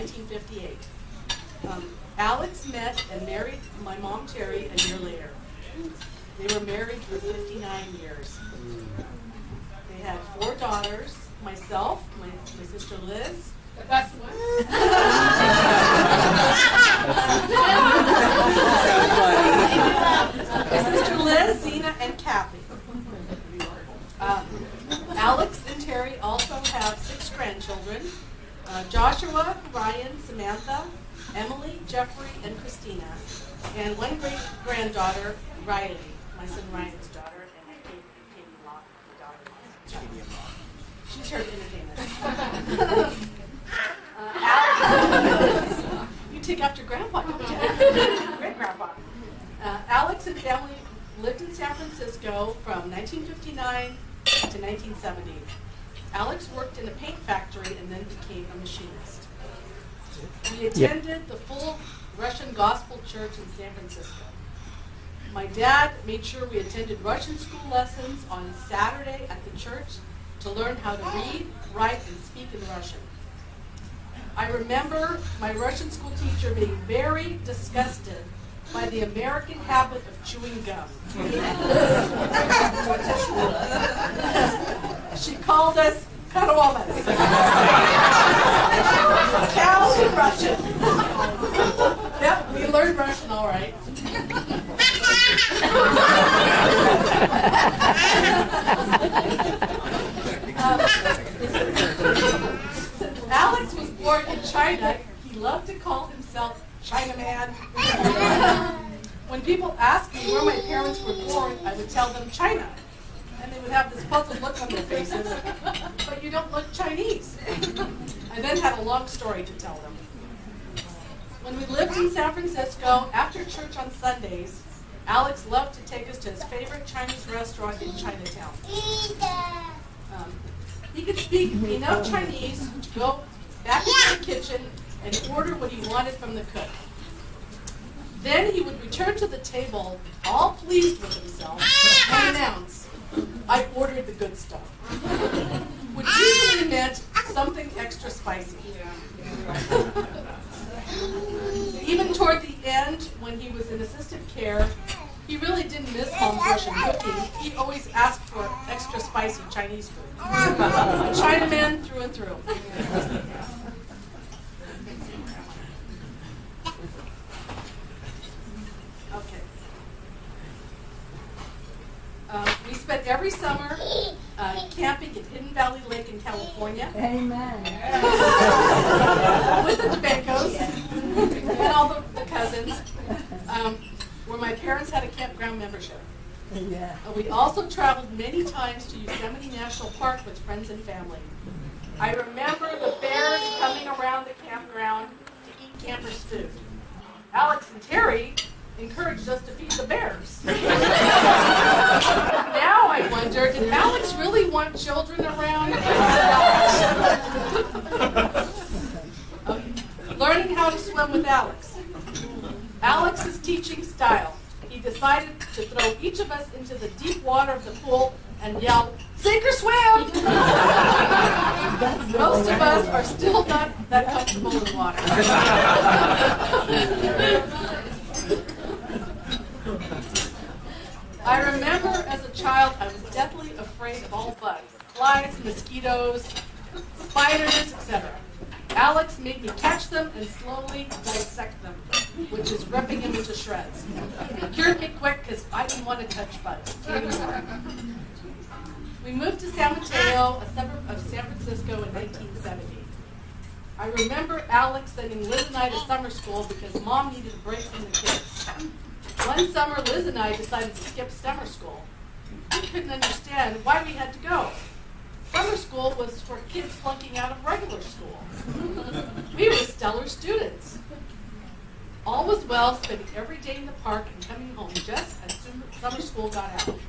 1958. Alex met and married my mom, Terry, a year later. They were married for 59 years. They had 4 daughters, myself, my sister Liz. The best one. My sister Liz, Zena, and Kathy. Alex and Terry also have 6 grandchildren. Joshua, Ryan, Samantha, Emily, Jeffrey, and Christina. And 1 great-granddaughter, Riley, my son Ryan's daughter, and Katie Locke, the daughter. She's her entertainment. Alex, you take after Grandpa, don't you? Great-grandpa. Alex and family lived in San Francisco from 1959 to 1970. Alex worked in a paint factory and then became a machinist. We attended the full Russian Gospel Church in San Francisco. My dad made sure we attended Russian school lessons on Saturday at the church to learn how to read, write, and speak in Russian. I remember my Russian school teacher being very disgusted by the American habit of chewing gum. She called us koromas. Cows in Russian. Yep, we learned Russian all right. Alex was born in China. He loved to call himself Chinaman. When people asked me where my parents were born, I would tell them China. And they would have this puzzled look on their faces. But you don't look Chinese. I then had a long story to tell them. When we lived in San Francisco, after church on Sundays, Alex loved to take us to his favorite Chinese restaurant in Chinatown. He could speak enough Chinese to go back into the kitchen and order what he wanted from the cook. Then he would return to the table, all pleased with himself, and announce, "I ordered the good stuff," which usually meant something extra spicy. Even toward the end, when he was in assisted care, he really didn't miss Mom's Russian cooking. He always asked for extra spicy Chinese food. A Chinaman through and through. Okay. We spent every summer camping at Hidden Valley Lake in California. Amen. With the Debancos and all the cousins, where my parents had a campground membership. Yeah. We also traveled many times to Yosemite National Park with friends and family. I remember the bears coming around the campground to eat campers' food. Alex and Terry encouraged us to feed the bears. Now I wonder, did Alex really want children around? Okay. Learning how to swim with Alex. Alex's teaching style. He decided to throw each of us into the deep water of the pool and yell, "Sink or swim!" Most of us are still not that comfortable in water. I remember as a child I was deathly afraid of all bugs, flies, mosquitoes, spiders, etc. Alex made me catch them and slowly dissect them, which is ripping them into shreds. It cured me quick because I didn't want to touch bugs anymore. We moved to San Mateo, a suburb of San Francisco, in 1970. I remember Alex sending Liz and I to summer school because Mom needed a break from the kids. One summer, Liz and I decided to skip summer school. We couldn't understand why we had to go. Summer school was for kids flunking out of regular school. We were stellar students. All was well, spending every day in the park and coming home just as soon as summer school got out.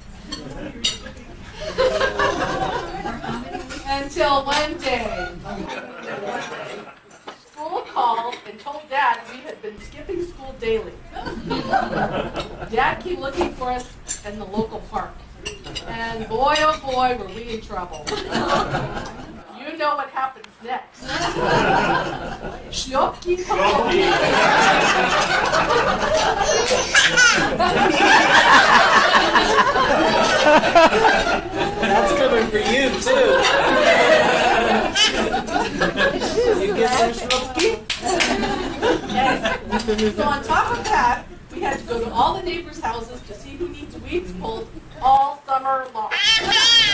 Until one day, school called and told Dad we had been skipping school daily. Dad came looking for us in the local park. And boy, oh boy, were we in trouble. You know what happens next. Шлеп Keep going. That's coming for you too. You get some Schmokey? Yes. So on top of that, we had to go to all the neighbors' houses to see who needs weeds pulled all summer long.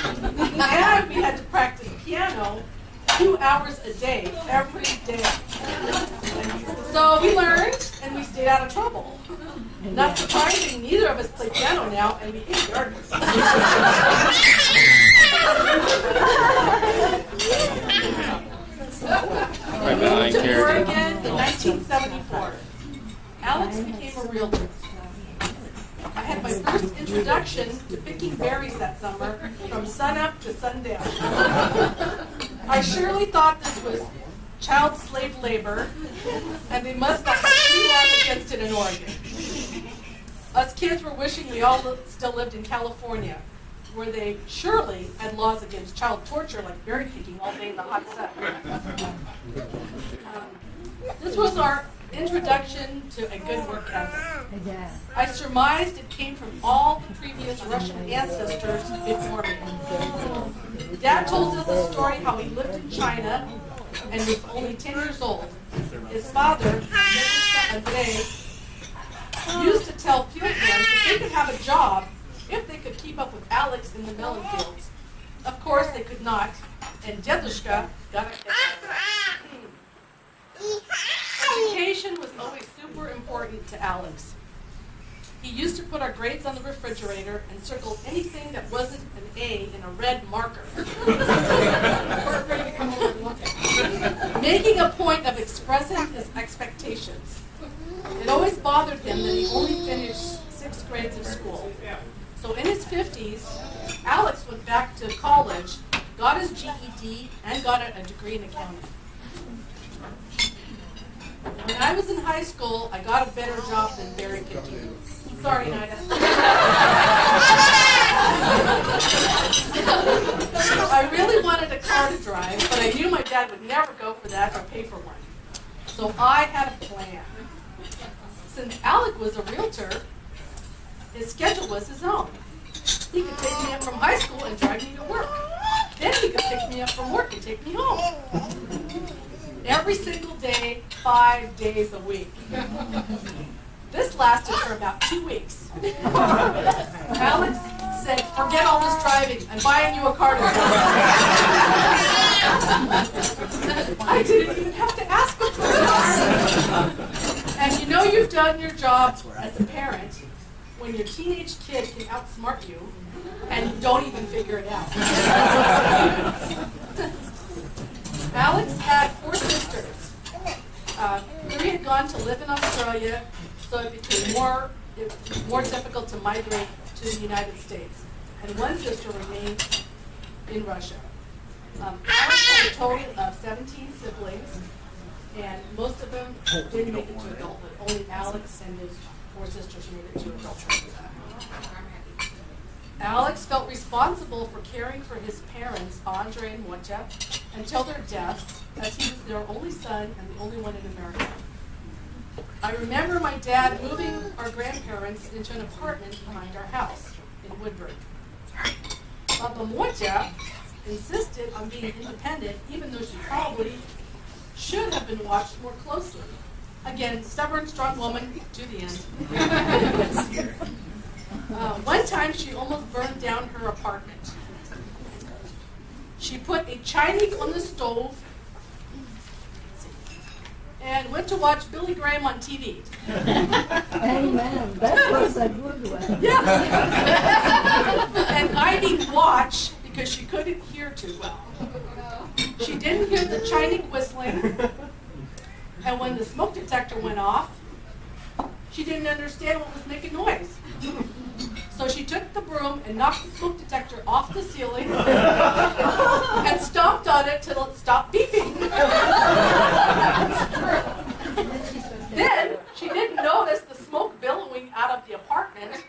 And we had to practice piano 2 hours a day, every day. So we learned, and we stayed out of trouble. Not surprising, neither of us play piano now, and we hate gardeners. We moved to Oregon in 1974. Alex became a realtor. I had my first introduction to picking berries that summer from sunup to sundown. I surely thought this was child slave labor, and they must have pretty laws against it in Oregon. Us kids were wishing we all still lived in California, where they surely had laws against child torture like berry picking all day in the hot sun. This was our introduction to a good work ethic. I surmised it came from all the previous Russian ancestors before me. Dad told us a story how he lived in China and was only 10 years old. His father, Andrei, used to tell field hands that they could have a job if they could keep up with Alex in the melon fields. Of course, they could not, and Dedushka got a kick out of it. Education was always super important to Alex. He used to put our grades on the refrigerator and circle anything that wasn't an A in a red marker. Making a point of expressing his expectations. It always bothered him that he only finished 6 grades of school. So in his 50s, Alex went back to college, got his GED, and got a degree in accounting. When I was in high school, I got a better job than berry picking. Sorry, Nida. I really wanted a car to drive, but I knew my dad would never go for that or pay for one. So I had a plan. Since Alec was a realtor, his schedule was his own. He could take me up from high school and drive me to work. Then he could pick me up from work and take me home. Every single day, 5 days a week. This lasted for about 2 weeks. Alex said, "Forget all this driving. I'm buying you a car to drive." I didn't even have to ask him for this. And you know you've done your job as a parent when your teenage kid can outsmart you and you don't even figure it out. Alex had 4 sisters. 3 had gone to live in Australia, so it became more difficult to migrate to the United States. And 1 sister remained in Russia. Alex had a total of 17 siblings, and most of them didn't make it to adulthood. Only Alex and his 4 sisters made it to adulthood. Alex felt responsible for caring for his parents, Andre and Mocha, until their deaths, as he was their only son and the only one in America. I remember my dad moving our grandparents into an apartment behind our house in Woodbury. Papa Mocha insisted on being independent, even though she probably should have been watched more closely. Again, stubborn, strong woman to the end. One time she almost burned down her apartment. She put a Chinese on the stove and went to watch Billy Graham on TV. Amen. That was a good one. Yeah. And I mean watch because she couldn't hear too well. She didn't hear the Chinese whistling, and when the smoke detector went off, she didn't understand what was making noise. So she took the broom and knocked the smoke detector off the ceiling and stomped on it till it stopped beeping. Then she didn't notice the smoke billowing out of the apartment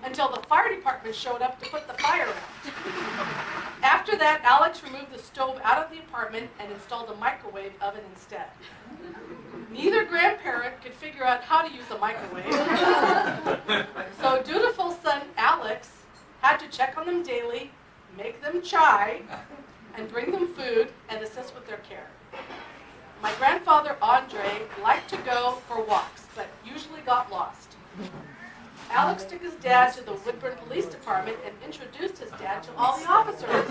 until the fire department showed up to put the fire out. After that, Alex removed the stove out of the apartment and installed a microwave oven instead. Neither out how to use a microwave. So dutiful son Alex had to check on them daily, make them chai, and bring them food and assist with their care. My grandfather Andre liked to go for walks, but usually got lost. Alex took his dad to the Woodburn Police Department and introduced his dad to all the officers.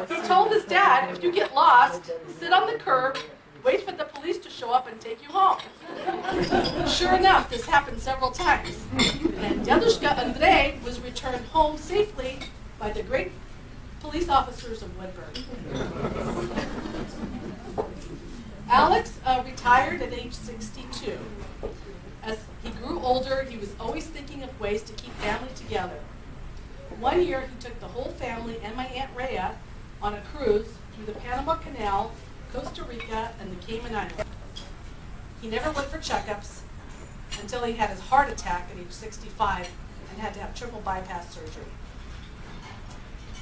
He told his dad, if you get lost, sit on the curb, wait for the police to show up and take you home. Sure enough, this happened several times. And Dedushka Andre was returned home safely by the great police officers of Woodburn. Alex retired at age 62. As he grew older, he was always thinking of ways to keep family together. One year, he took the whole family and my Aunt Rhea on a cruise through the Panama Canal, Costa Rica, and the Cayman Islands. He never went for checkups until he had his heart attack at age 65 and had to have triple bypass surgery.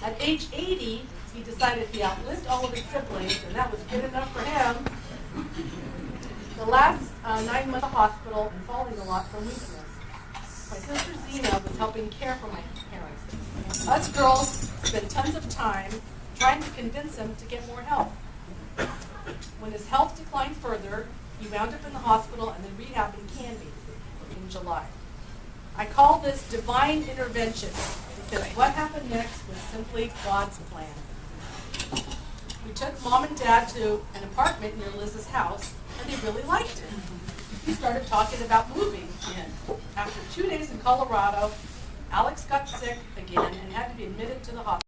At age 80, he decided he outlived all of his siblings, and that was good enough for him. The last 9 months in the hospital and falling a lot from weakness. My sister Zena was helping care for my parents. Us girls spent tons of time trying to convince him to get more help. When his health declined further, he wound up in the hospital and then rehab in Canby in July. I call this divine intervention because what happened next was simply God's plan. We took Mom and Dad to an apartment near Liz's house, and they really liked it. We started talking about moving in. After 2 days in Colorado, Alex got sick again and had to be admitted to the hospital.